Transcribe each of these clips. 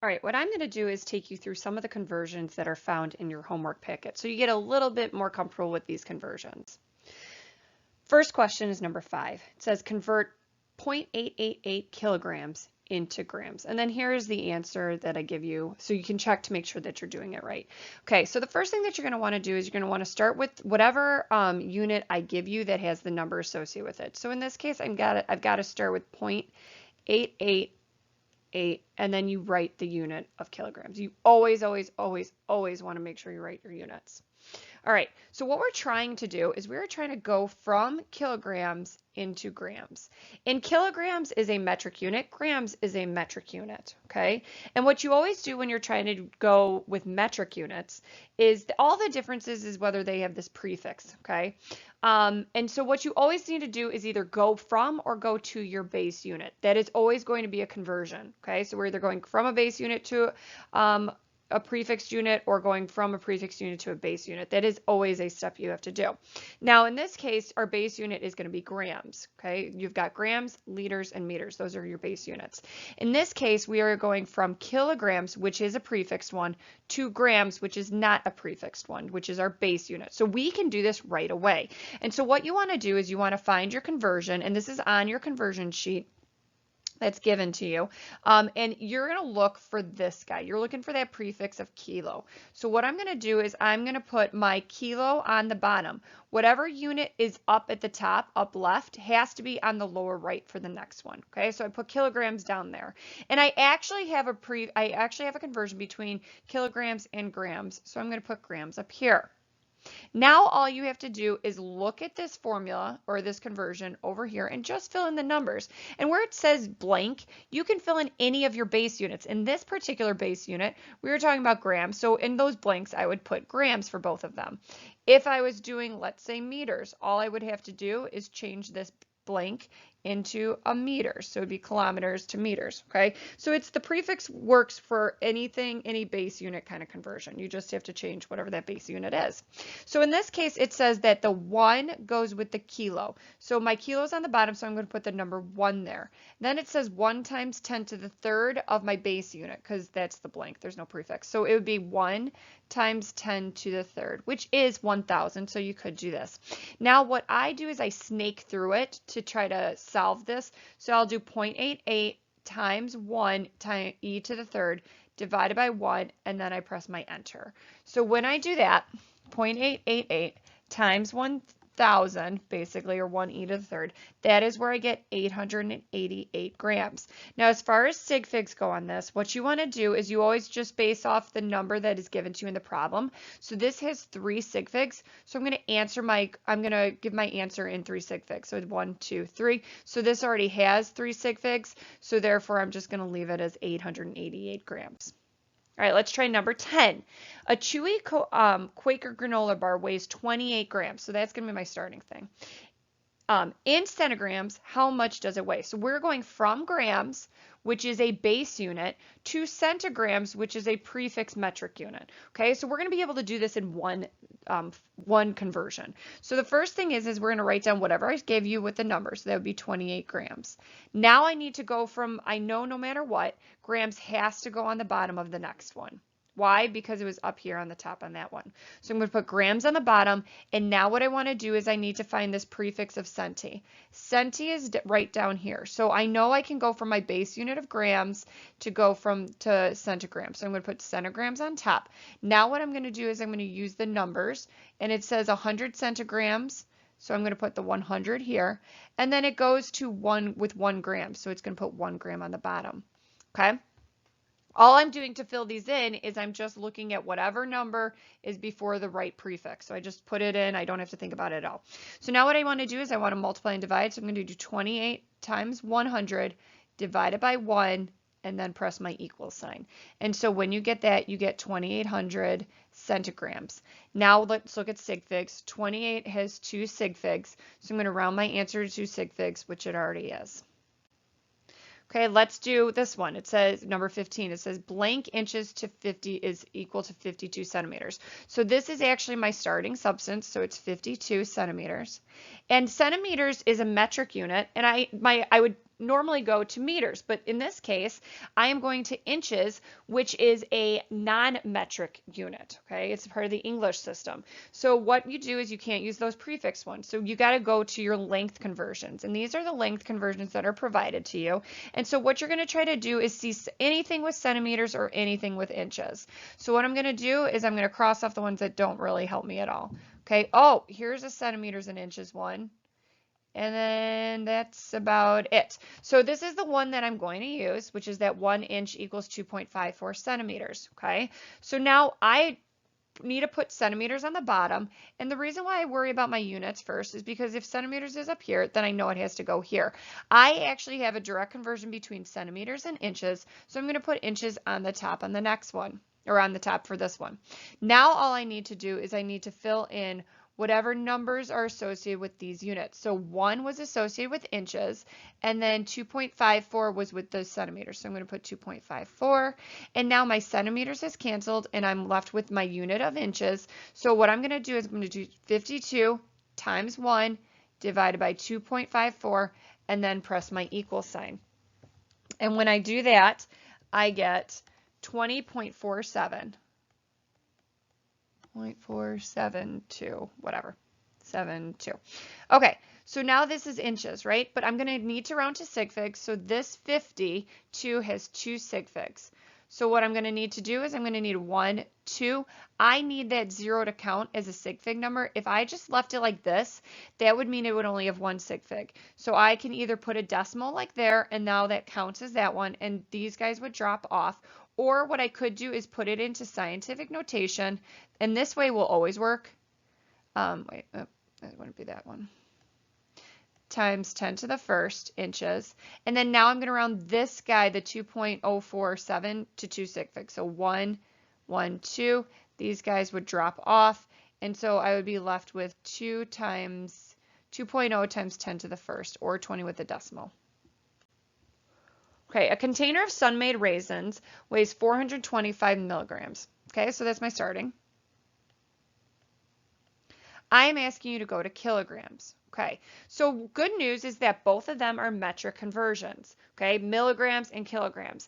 All right, what I'm going to do is take you through some of the conversions that are found in your homework packet so you get a little bit more comfortable with these conversions. First question is number 5. It says convert 0.888 kilograms into grams. And then here's the answer that I give you so you can check to make sure that you're doing it right. Okay, so the first thing that you're going to want to do is you're going to want to start with whatever unit I give you that has the number associated with it. So in this case, I've got to start with 0.888, and then you write the unit of kilograms. You always want to make sure you write your units. All right, so what we're trying to do is we're trying to go from kilograms into grams. And kilograms is a metric unit, grams is a metric unit, okay? And what you always do when you're trying to go with metric units is all the differences is whether they have this prefix, okay? And so what you always need to do is either go from or go to your base unit. That is always going to be a conversion, okay? So we're either going from a base unit to a prefixed unit or going from a prefixed unit to a base unit. That is always a step you have to do. Now in this case, our base unit is going to be grams, okay? You've got grams, liters, and meters. Those are your base units. In this case, we are going from kilograms, which is a prefixed one, to grams, which is not a prefixed one, which is our base unit. So we can do this right away. And so what you want to do is you want to find your conversion, and this is on your conversion sheet that's given to you, and you're going to look for this guy. You're looking for that prefix of kilo. So what I'm going to do is I'm going to put my kilo on the bottom. Whatever unit is up at the top, up left, has to be on the lower right for the next one. Okay, so I put kilograms down there, and I actually have a conversion between kilograms and grams. So I'm going to put grams up here. Now all you have to do is look at this formula or this conversion over here and just fill in the numbers. And where it says blank, you can fill in any of your base units. In this particular base unit, we were talking about grams. So in those blanks, I would put grams for both of them. If I was doing, let's say, meters, all I would have to do is change this blank into a meter. So it'd be kilometers to meters, okay? So it's the prefix works for anything, any base unit kind of conversion. You just have to change whatever that base unit is. So in this case, it says that the 1 goes with the kilo. So my kilo is on the bottom, so I'm going to put the number 1 there. Then it says 1 times 10 to the third of my base unit, because that's the blank. There's no prefix. So it would be 1 times 10 to the third, which is 1,000. So you could do this. Now what I do is I snake through it to try to solve this. So I'll do 0.88 times 1 times e to the third divided by 1, and then I press my enter. So when I do that, 0.888 times 1,000, basically, or 1 e to the third, that is where I get 888 grams. Now, as far as sig figs go on this, what you want to do is you always just base off the number that is given to you in the problem. So this has 3 sig figs. So I'm going to give my answer in 3 sig figs. So 1, 2, 3. So this already has 3 sig figs. So therefore, I'm just going to leave it as 888 grams. All right, let's try number 10. A chewy Quaker granola bar weighs 28 grams. So that's going to be my starting thing. In centigrams, how much does it weigh? So we're going from grams, which is a base unit, to centigrams, which is a prefix metric unit. Okay, so we're going to be able to do this in one conversion. So the first thing is we're going to write down whatever I gave you with the numbers. So that would be 28 grams. Now I need to go from, I know no matter what, grams has to go on the bottom of the next one. Why? Because it was up here on the top on that one. So I'm going to put grams on the bottom, and now what I want to do is I need to find this prefix of centi. Centi is right down here. So I know I can go from my base unit of grams to go to centigrams. So I'm going to put centigrams on top. Now what I'm going to do is I'm going to use the numbers, and it says 100 centigrams. So I'm going to put the 100 here, and then it goes to 1 with 1 gram. So it's going to put 1 gram on the bottom. Okay? All I'm doing to fill these in is I'm just looking at whatever number is before the right prefix. So I just put it in. I don't have to think about it at all. So now what I want to do is I want to multiply and divide. So I'm going to do 28 times 100 divided by 1 and then press my equal sign. And so when you get that, you get 2,800 centigrams. Now let's look at sig figs. 28 has 2 sig figs. So I'm going to round my answer to 2 sig figs, which it already is. Okay, let's do this one. It says number 15. It says blank inches to 50 is equal to 52 centimeters. So this is actually my starting substance. So it's 52 centimeters. And centimeters is a metric unit. And I would normally go to meters, but in this case, I am going to inches, which is a non-metric unit, okay? It's part of the English system. So what you do is you can't use those prefix ones. So you got to go to your length conversions, and these are the length conversions that are provided to you. And so what you're going to try to do is see anything with centimeters or anything with inches. So what I'm going to do is I'm going to cross off the ones that don't really help me at all. Okay, oh, here's a centimeters and inches one. And then that's about it. So this is the one that I'm going to use, which is that 1 inch equals 2.54 centimeters. Okay, so now I need to put centimeters on the bottom. And the reason why I worry about my units first is because if centimeters is up here, then I know it has to go here. I actually have a direct conversion between centimeters and inches. So I'm going to put inches on the top on the next one, or on the top for this one. Now all I need to do is I need to fill in whatever numbers are associated with these units. So 1 was associated with inches, and then 2.54 was with the centimeters. So I'm going to put 2.54, and now my centimeters is canceled, and I'm left with my unit of inches. So what I'm going to do is I'm going to do 52 times 1 divided by 2.54, and then press my equal sign. And when I do that, I get 20.47. 0.472, whatever, 72. Okay, so now this is inches, right? But I'm going to need to round to sig figs. So this 52 has 2 sig figs. So what I'm going to need to do is I'm going to need 1, 2. I need that 0 to count as a sig fig number. If I just left it like this, that would mean it would only have 1 sig fig. So I can either put a decimal like there, and now that counts as that one, and these guys would drop off. Or what I could do is put it into scientific notation, and this way will always work. Wait, it wouldn't be that one. Times 10 to the first inches. And then now I'm going to round this guy, the 2.047, to 2 sig figs. So 1, 1, 2. These guys would drop off. And so I would be left with 2.0 times 10 to the first, or 20 with a decimal. Okay, a container of Sun-Maid raisins weighs 425 milligrams. Okay, so that's my starting. I am asking you to go to kilograms. Okay, so good news is that both of them are metric conversions. Okay, milligrams and kilograms.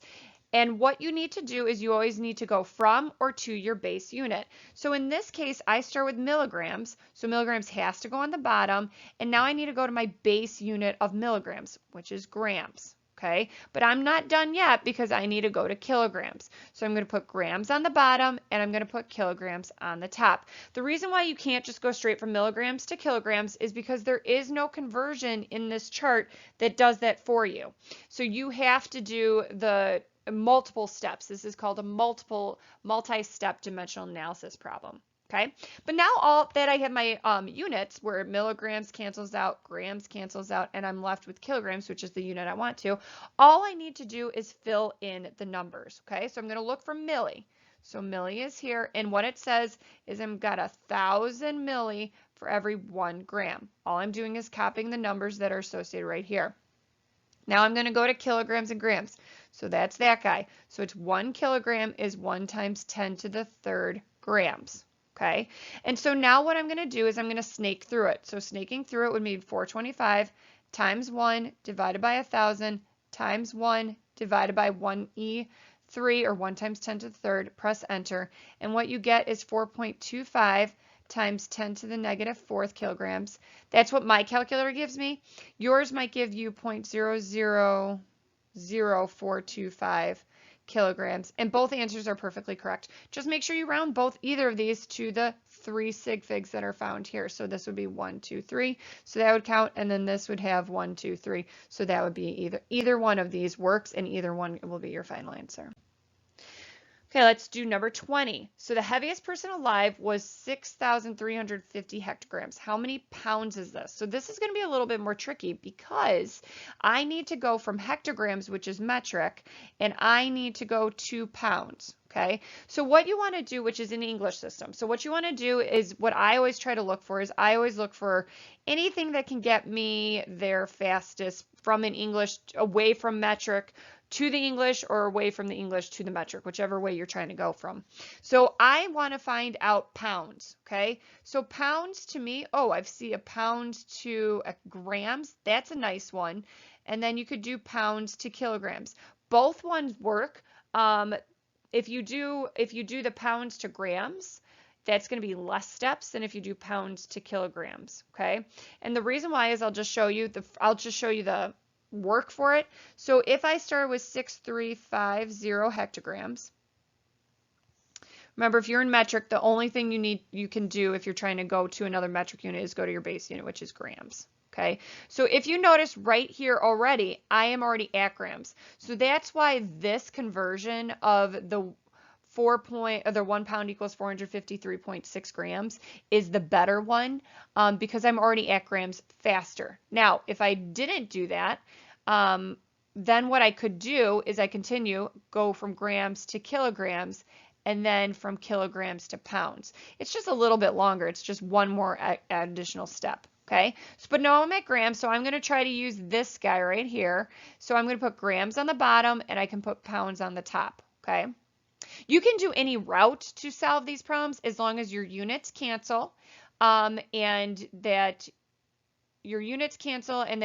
And what you need to do is you always need to go from or to your base unit. So in this case, I start with milligrams. So milligrams has to go on the bottom. And now I need to go to my base unit of milligrams, which is grams. Okay, but I'm not done yet because I need to go to kilograms. So I'm going to put grams on the bottom, and I'm going to put kilograms on the top. The reason why you can't just go straight from milligrams to kilograms is because there is no conversion in this chart that does that for you. So you have to do the multiple steps. This is called a multi-step dimensional analysis problem. Okay, but now all that I have my units where milligrams cancels out, grams cancels out, and I'm left with kilograms, which is the unit I want to. All I need to do is fill in the numbers. Okay, so I'm going to look for milli. So milli is here, and what it says is I've got 1,000 milli for every 1 gram. All I'm doing is copying the numbers that are associated right here. Now I'm going to go to kilograms and grams. So that's that guy. So it's 1 kilogram is 1 times 10 to the third grams. Okay, and so now what I'm going to do is I'm going to snake through it. So snaking through it would mean 425 times 1 divided by 1,000 times 1 divided by 1e3, or 1 times 10 to the third. Press enter, and what you get is 4.25 times 10 to the negative fourth kilograms. That's what my calculator gives me. Yours might give you 0.000425 kilograms, and both answers are perfectly correct. Just make sure you round either of these to the 3 sig figs that are found here. So this would be 1, 2, 3. So that would count, and then this would have 1, 2, 3. So that would be either one of these works, and either one will be your final answer. Okay, let's do number 20. So the heaviest person alive was 6,350 hectograms. How many pounds is this? So this is going to be a little bit more tricky because I need to go from hectograms, which is metric, and I need to go to pounds. Okay, so what you want to do, which is in the English system, so what you want to do is what I always try to look for is I always look for anything that can get me there fastest from an English away from metric to the English, or away from the English to the metric, whichever way you're trying to go from. So I want to find out pounds, okay? So pounds to me, oh, I see a pound to grams. That's a nice one. and then you could do pounds to kilograms. Both ones work. If you do the pounds to grams, that's going to be less steps than if you do pounds to kilograms, okay? And the reason why is I'll just show you the work for it. So if I start with 6,350 hectograms, remember, if you're in metric, the only thing you can do if you're trying to go to another metric unit is go to your base unit, which is grams. Okay, so if you notice right here already, I am already at grams. So that's why this conversion of the 1 pound equals 453.6 grams is the better one, because I'm already at grams faster. Now, if I didn't do that, then what I could do is I go from grams to kilograms, and then from kilograms to pounds. It's just a little bit longer. It's just one more additional step. Okay, so, but now I'm at grams, so I'm going to try to use this guy right here. So I'm going to put grams on the bottom, and I can put pounds on the top. Okay, you can do any route to solve these problems as long as your units cancel, and that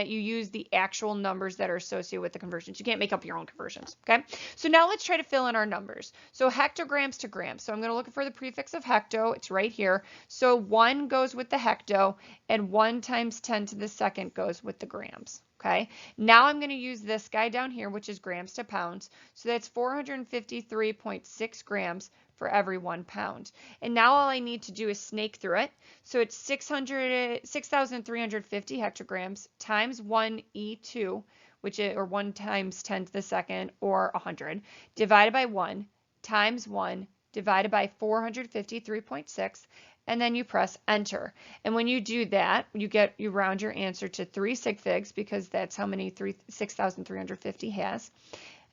you use the actual numbers that are associated with the conversions. You can't make up your own conversions, okay? So now let's try to fill in our numbers. So hectograms to grams. So I'm going to look for the prefix of hecto. It's right here. So 1 goes with the hecto, and 1 times 10 to the second goes with the grams, okay? Now I'm going to use this guy down here, which is grams to pounds. So that's 453.6 grams for every 1 pound. And now all I need to do is snake through it. So it's 6,350 hectograms times 1 E2, which is, or 1 times 10 to the second, or 100, divided by 1 times 1 divided by 453.6, and then you press enter. And when you do that, you round your answer to 3 sig figs, because that's how many 6,350 has.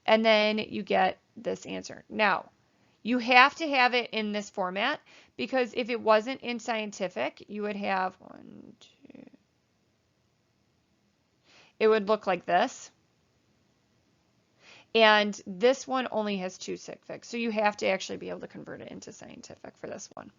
And then you get this answer. Now, you have to have it in this format, because if it wasn't in scientific, you would have 1, 2. It would look like this. And this one only has 2 sig figs. So you have to actually be able to convert it into scientific for this one.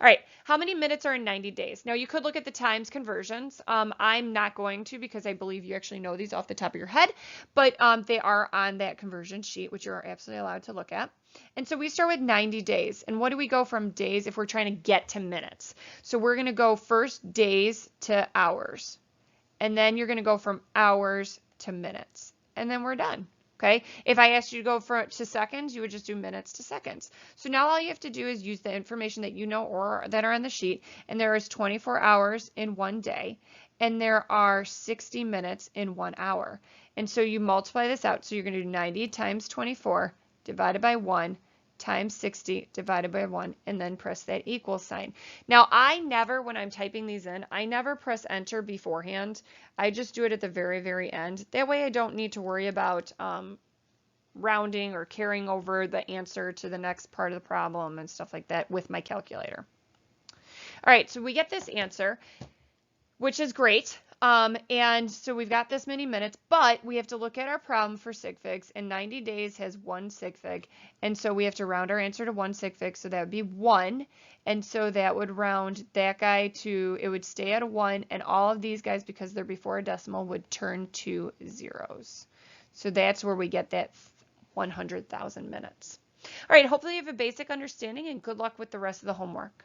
All right, how many minutes are in 90 days? Now you could look at the times conversions. I'm not going to, because I believe you actually know these off the top of your head, but they are on that conversion sheet, which you're absolutely allowed to look at. And so we start with 90 days. And what do we go from days if we're trying to get to minutes? So we're going to go first days to hours. And then you're going to go from hours to minutes. And then we're done. Okay, if I asked you to go to seconds, you would just do minutes to seconds. So now all you have to do is use the information that you know or that are on the sheet, and there is 24 hours in 1 day, and there are 60 minutes in 1 hour. And so you multiply this out, so you're going to do 90 times 24 divided by 1 times 60 divided by 1, and then press that equal sign. Now, when I'm typing these in, I never press enter beforehand. I just do it at the very, very end. That way I don't need to worry about rounding or carrying over the answer to the next part of the problem and stuff like that with my calculator. All right, so we get this answer, which is great. And so we've got this many minutes, but we have to look at our problem for sig figs, and 90 days has 1 sig fig. And so we have to round our answer to 1 sig fig, so that would be 1. And so that would round that guy to, it would stay at a 1, and all of these guys, because they're before a decimal, would turn to zeros. So that's where we get that 100,000 minutes. All right, hopefully you have a basic understanding, and good luck with the rest of the homework.